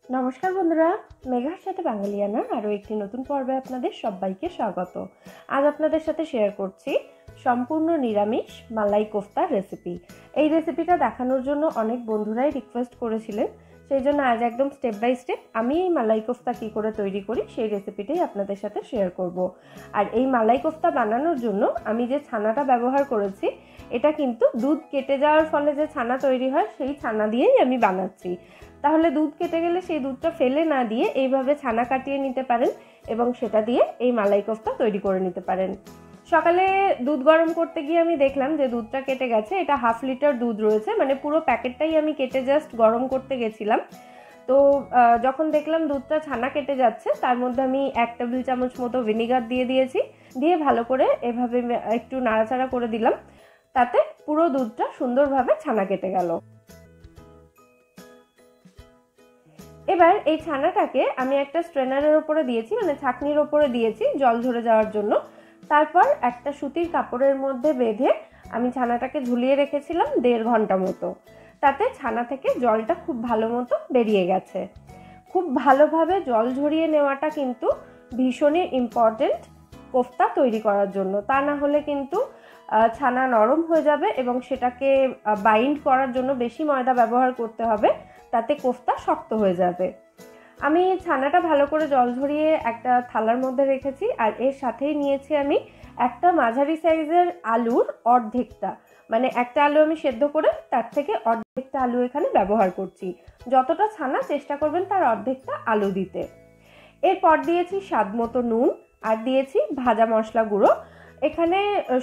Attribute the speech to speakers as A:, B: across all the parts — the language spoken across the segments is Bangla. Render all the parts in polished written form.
A: নমস্কার বন্ধুরা, মেঘার সাথে বাঙালিয়ানার আরও একটি নতুন পর্বে আপনাদের সবাইকে স্বাগত। আজ আপনাদের সাথে শেয়ার করছি সম্পূর্ণ নিরামিষ মালাই কোফতার রেসিপি। এই রেসিপিটা দেখানোর জন্য অনেক বন্ধুরাই রিকোয়েস্ট করেছিলেন, সেই জন্য আজ একদম স্টেপ বাই স্টেপ আমি এই মালাই কোফতা কী করে তৈরি করি সেই রেসিপিটাই আপনাদের সাথে শেয়ার করব। আর এই মালাই কোফতা বানানোর জন্য আমি যে ছানাটা ব্যবহার করেছি এটা কিন্তু দুধ কেটে যাওয়ার ফলে যে ছানা তৈরি হয় সেই ছানা দিয়েই আমি বানাচ্ছি। তাহলে দুধ কেটে গেলে সেই দুধটা ফেলে না দিয়ে এইভাবে ছানা কাটিয়ে নিতে পারেন এবং সেটা দিয়ে এই মালাই কোফতা তৈরি করে নিতে পারেন। সকালে দুধ গরম করতে গিয়ে আমি দেখলাম যে দুধটা কেটে গেছে। এটা 1/2 লিটার দুধ রয়েছে, মানে পুরো প্যাকেটটাই আমি কেটে জাস্ট গরম করতে গেছিলাম। তো যখন দেখলাম দুধটা ছানা কেটে যাচ্ছে তার মধ্যে আমি 1 টেবিল চামচ মতো ভিনিগার দিয়ে দিয়েছি। দিয়ে ভালো করে এভাবে একটু নাড়াচাড়া করে দিলাম, তাতে পুরো দুধটা সুন্দরভাবে ছানা কেটে গেল। এবার এই ছানাটাকে আমি একটা স্ট্রেনারের উপরে দিয়েছি, মানে ছাঁকনির উপরে দিয়েছি জল ঝরে যাওয়ার জন্য। তারপর একটা সুতির কাপড়ের মধ্যে বেঁধে আমি ছানাটাকে ঝুলিয়ে রেখেছিলাম 1.5 ঘন্টা মতো। তাতে ছানা থেকে জলটা খুব ভালো মতো বেরিয়ে গেছে। খুব ভালোভাবে জল ঝরিয়ে নেওয়াটা কিন্তু ভীষণই ইম্পর্টেন্ট কোফতা তৈরি করার জন্য। তা না হলে কিন্তু ছানা নরম হয়ে যাবে এবং সেটাকে বাইন্ড করার জন্য বেশি ময়দা ব্যবহার করতে হবে, তাতে কোফতা শক্ত হয়ে যাবে। আমি ছানাটা ভালো করে জল ঝরিয়ে একটা থালার মধ্যে রেখেছি, আর এর সাথেই নিয়েছি আমি একটা মাঝারি সাইজের আলুর অর্ধেকটা, মানে একটা আলু আমি সেদ্ধ করে তার থেকে অর্ধেকটা আলু এখানে ব্যবহার করছি। যতটা ছানা চেষ্টা করবেন তার অর্ধেকটা আলু দিতে। এরপর দিয়েছি স্বাদ মতো নুন, আর দিয়েছি ভাজা মশলা গুঁড়ো। এখানে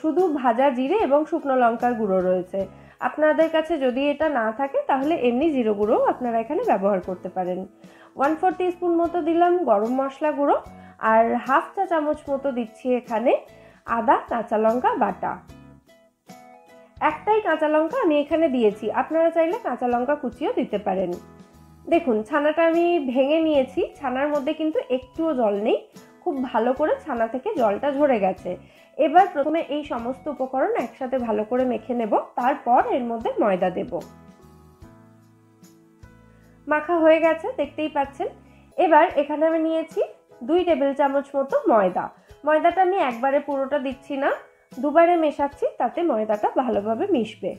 A: শুধু ভাজা জিরে এবং শুকনো লঙ্কার গুঁড়ো রয়েছে। আপনাদের কাছে যদি এটা না থাকে তাহলে এমনি জিরে গুঁড়ো আপনারা এখানে ব্যবহার করতে পারেন। 1/4 টিস্পুন মতো দিলাম গরম মশলা গুঁড়ো, আর 1/2 চা চামচ মতো দিচ্ছি এখানে আদা কাঁচা লঙ্কা বাটা। একটাই কাঁচা লঙ্কা আমি এখানে দিয়েছি, আপনারা চাইলে কাঁচা লঙ্কা কুচিও দিতে পারেন। দেখুন ছানাটা আমি ভেঙে নিয়েছি, ছানার মধ্যে কিন্তু একটুও জল নেই, খুব ভালো করে ছানা থেকে জলটা ঝরে গেছে। এবার প্রথমে এই সমস্ত উপকরণ একসাথে ভালো করে মেখে নেব, তারপর এর মধ্যে ময়দা দেব। মাখা হয়ে গেছে দেখতেই পাচ্ছেন। এবার এখানে আমি নিয়েছি 2 টেবিল চামচ মতো ময়দা। ময়দাটা আমি একবারে পুরোটা দিচ্ছি না, দুবারে মেশাচ্ছি, তাতে ময়দাটা ভালোভাবে মিশবে।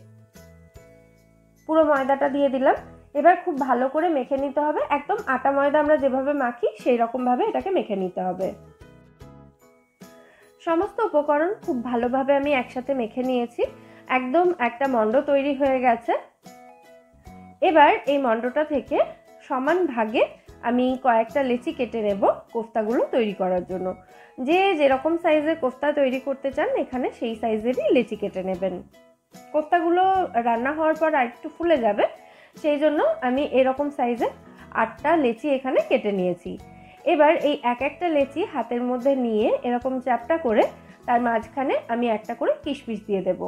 A: পুরো ময়দাটা দিয়ে দিলাম। এবার খুব ভালো করে মেখে নিতে হবে, একদম আটা ময়দা আমরা যেভাবে মাখি সেই রকম ভাবে এটাকে মেখে নিতে হবে। সমস্ত উপকরণ খুব ভালোভাবে আমি একসাথে মেখে নিয়েছি, একদম একটা মণ্ড তৈরি হয়ে গেছে। এবার এই মণ্ডটা থেকে সমান ভাগে আমি কয়েকটা লেচি কেটে নেব কোফতাগুলো তৈরি করার জন্য। যে যেরকম সাইজের কোফতা তৈরি করতে চান এখানে সেই সাইজেরই লেচি কেটে নেবেন। কোফতাগুলো রান্না হওয়ার পর আরেকটু ফুলে যাবে, সেই জন্য আমি এরকম সাইজের 8টা লেচি এখানে কেটে নিয়েছি। এবার এই এক একটা লেচি হাতের মধ্যে নিয়ে এরকম চ্যাপটা করে তার মাঝখানে আমি একটা করে কিশমিশ দিয়ে দেব।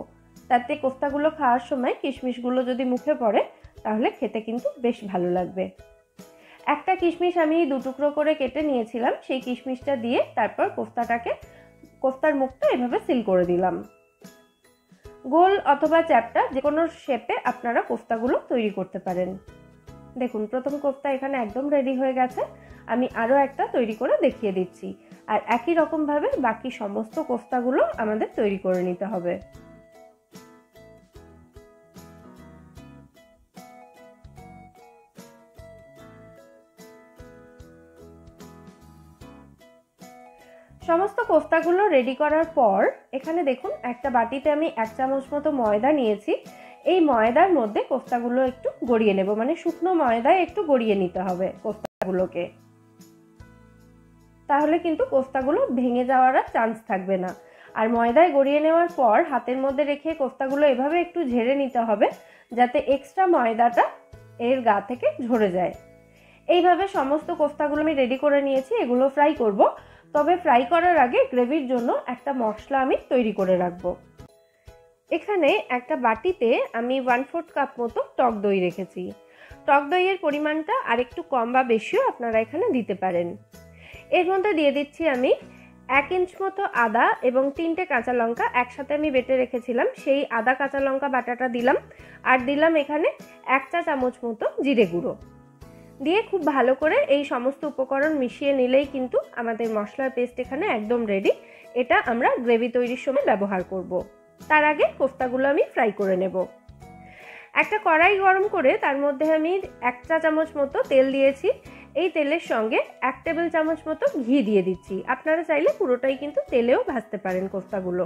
A: তাতে কোফতাগুলো খাওয়ার সময় কিশমিশগুলো যদি মুখে পড়ে তাহলে খেতে কিন্তু বেশ ভালো লাগবে। একটা কিশমিশ আমি 2 টুকরো করে কেটে নিয়েছিলাম, সেই কিশমিশটা দিয়ে তারপর কোফতার মুখটা এভাবে সিল করে দিলাম। গোল অথবা চ্যাপটা যে কোনো শেপে আপনারা কোফতাগুলো তৈরি করতে পারেন। দেখুন প্রথম কোফতা এখানে একদম রেডি হয়ে গেছে, আমি আরও একটা তৈরি করে দেখিয়ে দিচ্ছি। আর একই রকমভাবে বাকি সমস্ত কোফতাগুলো আমাদের তৈরি করে নিতে হবে। সমস্ত কোফতাগুলো রেডি করার পর এখানে দেখুন একটা বাটিতে আমি 1 চামচ মতো ময়দা নিয়েছি। এই ময়দার মধ্যে কোফতাগুলো একটু গড়িয়ে নেব, মানে শুকনো ময়দায় একটু গড়িয়ে নিতে হবে কোফতাগুলোকে, তাহলে কিন্তু কোফতাগুলো ভেঙে যাওয়ার আর চান্স থাকবে না। আর ময়দায় গড়িয়ে নেওয়ার পর হাতের মধ্যে রেখে কোফতাগুলো এভাবে একটু ঝেড়ে নিতে হবে, যাতে এক্সট্রা ময়দাটা এর গা থেকে ঝরে যায়। এইভাবে সমস্ত কোফতাগুলো আমি রেডি করে নিয়েছি, এগুলো ফ্রাই করব। তবে ফ্রাই করার আগে গ্রেভির জন্য একটা মশলা আমি তৈরি করে রাখবো। এখানে একটা বাটিতে আমি 1/4 কাপ মতো টক দই রেখেছি। টক দইয়ের পরিমাণটা আরেকটু কম বা বেশিও আপনারা এখানে দিতে পারেন। এর মধ্যে দিয়ে দিচ্ছি আমি 1 ইঞ্চ মতো আদা এবং 3টে কাঁচা লঙ্কা একসাথে আমি বেটে রেখেছিলাম, সেই আদা কাঁচা লঙ্কা বাটাটা দিলাম। আর দিলাম এখানে 1 চা চামচ মতো জিরে গুঁড়ো। দিয়ে খুব ভালো করে এই সমস্ত উপকরণ মিশিয়ে নিলেই কিন্তু আমাদের মশলার পেস্ট এখানে একদম রেডি। এটা আমরা গ্রেভি তৈরির সময় ব্যবহার করব। তার আগে কোফতাগুলো আমি ফ্রাই করে নেব। একটা কড়াই গরম করে তার মধ্যে আমি 1 চা চামচ মতো তেল দিয়েছি। এই তেলের সঙ্গে 1 টেবিল চামচ মতো ঘি দিয়ে দিচ্ছি। আপনারা চাইলে পুরোটাই কিন্তু তেলেও ভাজতে পারেন কোফতাগুলো।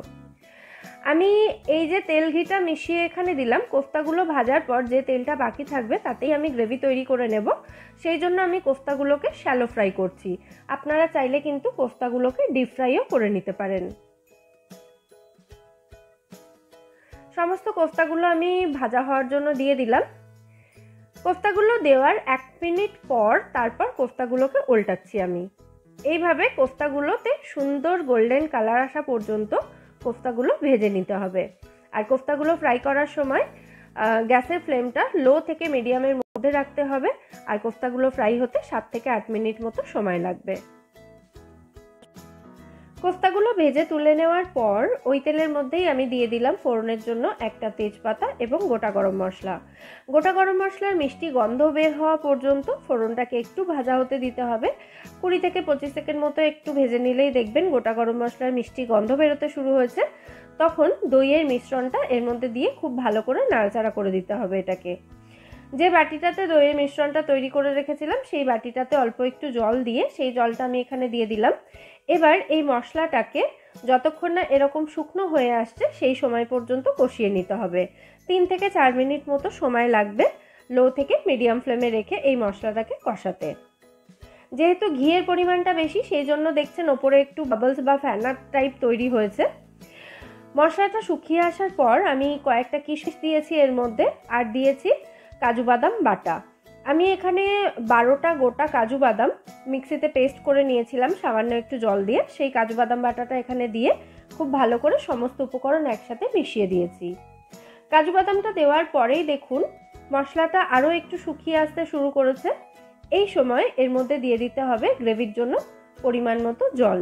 A: আমি এই যে তেল ঘিটা মিশিয়ে এখানে দিলাম, কোফতাগুলো ভাজার পর যে তেলটা বাকি থাকবে তাতেই আমি গ্রেভি তৈরি করে নেব। সেই জন্য আমি কোফতাগুলোকে শ্যালো ফ্রাই করছি। আপনারা চাইলে কিন্তু কোফতাগুলোকে ডিপ ফ্রাইও করে নিতে পারেন। সমস্ত কোফতাগুলো আমি ভাজা হওয়ার জন্য দিয়ে দিলাম। কোফতাগুলো দেওয়ার 1 মিনিট পর তারপর কোফতাগুলোকে উল্টাচ্ছি আমি। এইভাবে কোফতাগুলোতে সুন্দর গোল্ডেন কালার আসা পর্যন্ত কোফতাগুলো ভেজে নিতে হবে। আর কোফতাগুলো ফ্রাই করার সময় গ্যাসের ফ্লেমটা লো থেকে মিডিয়ামের মধ্যে রাখতে হবে। আর কোফতাগুলো ফ্রাই হতে 7 থেকে 8 মিনিট মতো সময় লাগবে। কোফতাগুলো ভেজে তুলে নেওয়ার পর ওই তেলের মধ্যেই আমি দিয়ে দিলাম ফোড়নের জন্য একটা তেজপাতা এবং গোটা গরম মশলা। গোটা গরম মশলার মিষ্টি গন্ধ বের হওয়া পর্যন্ত ফোড়নটাকে একটু ভাজা হতে দিতে হবে। 20 থেকে 25 সেকেন্ড মতো একটু ভেজে নিলেই দেখবেন গোটা গরম মশলার মিষ্টি গন্ধ বেরোতে শুরু হয়েছে। তখন দইয়ের মিশ্রণটা এর মধ্যে দিয়ে খুব ভালো করে নাড়াচাড়া করে দিতে হবে এটাকে। যে বাটিটাতে দইয়ের মিশ্রণটা তৈরি করে রেখেছিলাম সেই বাটিটাতে অল্প একটু জল দিয়ে সেই জলটা আমি এখানে দিয়ে দিলাম। এবার এই মশলাটাকে যতক্ষণ না এরকম শুকনো হয়ে আসছে সেই সময় পর্যন্ত কষিয়ে নিতে হবে। 3 থেকে 4 মিনিট মতো সময় লাগবে লো থেকে মিডিয়াম ফ্লেমে রেখে এই মশলাটাকে কষাতে। যেহেতু ঘিয়ের পরিমাণটা বেশি সেই জন্য দেখছেন ওপরে একটু বাবলস বা ফ্যানা টাইপ তৈরি হয়েছে। মশলাটা শুকিয়ে আসার পর আমি কয়েকটা কিশমিশ দিয়েছি এর মধ্যে, আর দিয়েছি কাজু বাদাম বাটা। আমি এখানে 12টা গোটা কাজু বাদাম মিক্সিতে পেস্ট করে নিয়েছিলাম সামান্য একটু জল দিয়ে। সেই কাজু বাদাম বাটাটা এখানে দিয়ে খুব ভালো করে সমস্ত উপকরণ একসাথে মিশিয়ে দিয়েছি। কাজু বাদামটা দেওয়ার পরেই দেখুন মশলাটা আরও একটু শুকিয়ে আসতে শুরু করেছে। এই সময় এর মধ্যে দিয়ে দিতে হবে গ্রেভির জন্য পরিমাণ মতো জল।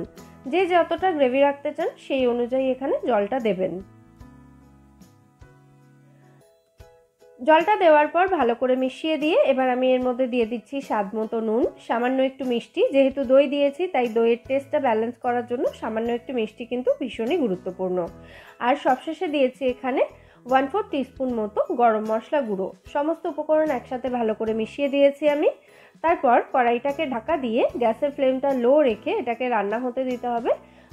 A: যে যতটা গ্রেভি রাখতে চান সেই অনুযায়ী এখানে জলটা দেবেন। জলটা দেওয়ার পর ভালো করে মিশিয়ে দিয়ে এবার আমি এর মধ্যে দিয়ে দিচ্ছি স্বাদ মতো নুন, সামান্য একটু মিষ্টি। যেহেতু দই দিয়েছি তাই দইয়ের টেস্টটা ব্যালেন্স করার জন্য সামান্য একটু মিষ্টি কিন্তু ভীষণই গুরুত্বপূর্ণ। আর সবশেষে দিয়েছি এখানে 1/4 টিস্পুন মতো গরম মশলা গুঁড়ো। সমস্ত উপকরণ একসাথে ভালো করে মিশিয়ে দিয়েছি আমি। তারপর কড়াইটাকে ঢাকা দিয়ে গ্যাসের ফ্লেমটা লো রেখে এটাকে রান্না হতে দিতে হবে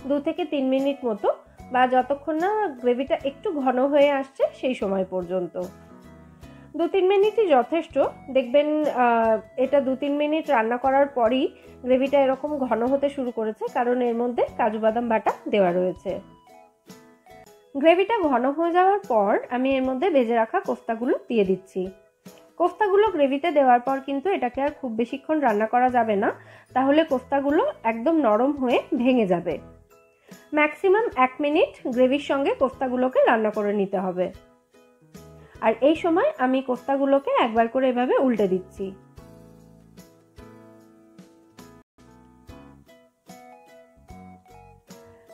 A: 2 থেকে 3 মিনিট মতো, বা যতক্ষণ না গ্রেভিটা একটু ঘন হয়ে আসছে সেই সময় পর্যন্ত। 2-3 মিনিটই যথেষ্ট। দেখবেন এটা 2-3 মিনিট রান্না করার পরই গ্রেভিটা এরকম ঘন হতে শুরু করেছে, কারণ এর মধ্যে কাজু বাদাম বাটা দেওয়া রয়েছে। গ্রেভিটা ঘন হয়ে যাওয়ার পর আমি এর মধ্যে ভেজে রাখা কোফতাগুলো দিয়ে দিচ্ছি। কোফতাগুলো গ্রেভিতে দেওয়ার পর কিন্তু এটাকে আর খুব বেশিক্ষণ রান্না করা যাবে না, তাহলে কোফতাগুলো একদম নরম হয়ে ভেঙে যাবে। ম্যাক্সিমাম 1 মিনিট গ্রেভির সঙ্গে কোফতাগুলোকে রান্না করে নিতে হবে। আর এই সময় আমি কোফতাগুলোকে একবার করে এভাবে উল্টে দিচ্ছি।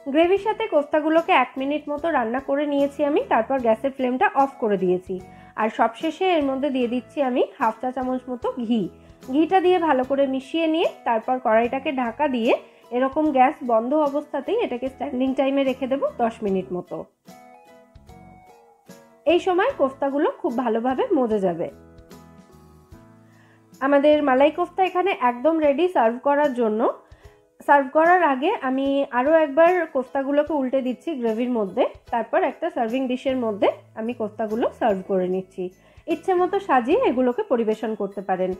A: গ্রেভির সাথে কোফতাগুলোকে 1 মিনিট মতো রান্না করে নিয়েছি আমি। তারপর গ্যাসের ফ্লেমটা অফ করে দিয়েছি। আর সবশেষে এর মধ্যে দিয়ে দিচ্ছি আমি 1/2 চা চামচ মতো ঘি। ঘিটা দিয়ে ভালো করে মিশিয়ে নিয়ে তারপর কড়াইটাকে ঢাকা দিয়ে এরকম গ্যাস বন্ধ অবস্থাতেই এটাকে স্ট্যান্ডিং টাইমে রেখে দেবো 10 মিনিট মতো। এই সময় কোফতাগুলো খুব ভালোভাবে মজে যাবে। আমাদের মালাই কোফতা এখানে একদম রেডি সার্ভ করার জন্য। সার্ভ করার আগে আমি আরও একবার কোফতাগুলোকে উল্টে দিচ্ছি গ্রেভির মধ্যে। তারপর একটা সার্ভিং ডিশের মধ্যে আমি কোফতাগুলো সার্ভ করে নিচ্ছি। ইচ্ছে মতো সাজিয়ে এগুলোকে পরিবেশন করতে পারেন।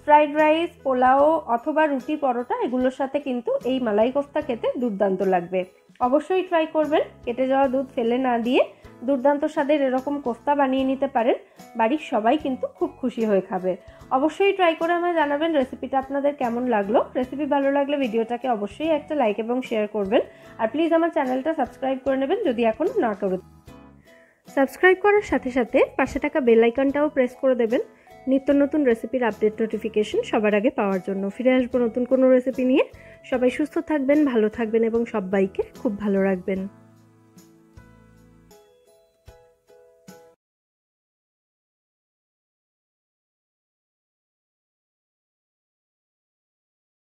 A: ফ্রাইড রাইস, পোলাও অথবা রুটি, পরোটা এগুলোর সাথে কিন্তু এই মালাই কোফতা খেতে দুর্দান্ত লাগবে। অবশ্যই ট্রাই করবেন। কেটে যাওয়া দুধ ফেলে না দিয়ে দুর্দান্ত স্বাদের এরকম কোফতা বানিয়ে নিতে পারেন। বাড়ির সবাই কিন্তু খুব খুশি হয়ে খাবে। অবশ্যই ট্রাই করে আমায় জানাবেন রেসিপিটা আপনাদের কেমন লাগলো। রেসিপি ভালো লাগলে ভিডিওটাকে অবশ্যই একটা লাইক এবং শেয়ার করবেন। আর প্লিজ আমার চ্যানেলটা সাবস্ক্রাইব করে নেবেন যদি এখনও না করে। সাবস্ক্রাইব করার সাথে সাথে পাশে থাকা বেল আইকনটাও প্রেস করে দেবেন নিত্য নতুন রেসিপির আপডেট নোটিফিকেশন সবার আগে পাওয়ার জন্য। ফিরে আসবো নতুন কোনো রেসিপি নিয়ে। সবাই সুস্থ থাকবেন, ভালো থাকবেন এবং সবাইকে খুব ভালো রাখবেন।